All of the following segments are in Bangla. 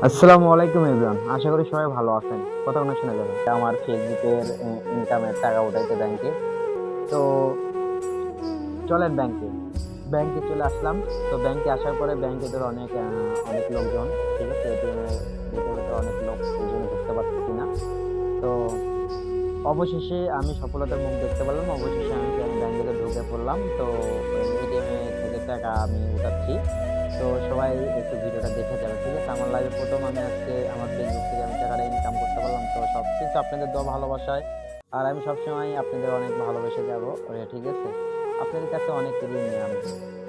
আসসালামু আলাইকুম এভরিওয়ান, আশা করি সবাই ভালো আছেন। কথাগুলো শোনা যাবে আমার ফেসবুকের ইনকামের টাকা উঠাইতে ব্যাংকে। তো চলেন ব্যাংকে ব্যাংকে চলে আসলাম। তো ব্যাংকে আসার পরে ব্যাংকে ধর অনেক লোকজন, ঠিক আছে। এটিএম এর গেটের ভিতরে অনেক লোক, এই জন্য ঢুকতে পারতেছি না। তো অবশেষে আমি সফলতার মুখ দেখতে পারলাম। অবশেষে আমি ব্যাংকে ঢুকে পড়লাম। তো এটিএম এ থেকে টাকা আমি উঠাচ্ছি। তো সবাই একটু ভিডিওটা দেখে যাবে, ঠিক আছে। আমার লাইফে প্রথম আমি আজকে আমার ফেসবুক থেকে আমি টাকাটা ইনকাম করতে পারলাম। তো সবকিছু আপনাদের দোয়া ভালোবাসায়, আর আমি সবসময় আপনাদের অনেক ভালোবেসে যাব, ঠিক আছে। আপনাদের কাছে অনেক ঋণী আমি,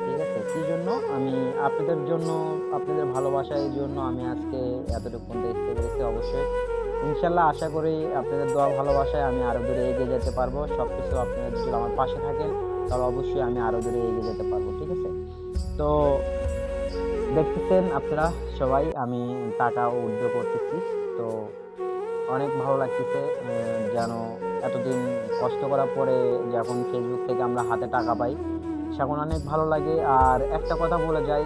ঠিক আছে। কি জন্য আমি আপনাদের জন্য, আপনাদের ভালোবাসার জন্য আমি আজকে এতটুকু পর্যন্ত আসতে পেরেছি। অবশ্যই ইনশাল্লাহ আশা করি আপনাদের দোয়া ভালোবাসায় আমি আরো দূরে এগিয়ে যেতে পারবো। সবকিছু আপনারা যদি আমার পাশে থাকেন, তাহলে অবশ্যই আমি আরো দূরে এগিয়ে যেতে পারবো, ঠিক আছে। তো দেখতেছেন আপনারা সবাই আমি টাকা উইথড্র করতেছি। তো অনেক ভালো লাগতেছে, যেন এতদিন কষ্ট করার পরে যখন ফেসবুক থেকে আমরা হাতে টাকা পাই, সেখন অনেক ভালো লাগে। আর একটা কথা বলে যাই,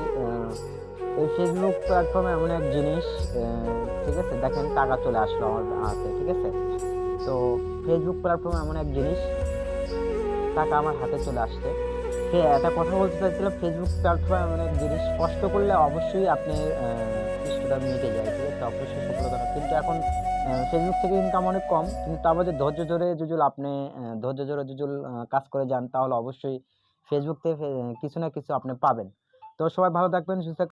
এই ফেসবুক প্ল্যাটফর্ম এমন এক জিনিস, ঠিক আছে। দেখেন টাকা চলে আসলো আমার হাতে, ঠিক আছে। তো ফেসবুক প্ল্যাটফর্ম এমন এক জিনিস, টাকা আমার হাতে চলে আসছে। একটা কথা বলতে চাইছিলাম, ফেসবুক প্ল্যাটফর্ম এমন এক জিনিস, কষ্ট করলে অবশ্যই আপনি কষ্টটা মিটে যায়, ঠিক আছে। অবশ্যই সফলতা না, কিন্তু এখন ফেসবুক থেকে ইনকাম অনেক কম, কিন্তু তার মধ্যে ধৈর্য ধরে যদি আপনি ধৈর্য ধরে যদি কাজ করে যান, তাহলে অবশ্যই ফেসবুক থেকে কিছু না কিছু আপনি পাবেন। তো সবাই ভালো থাকবেন, সুস্থ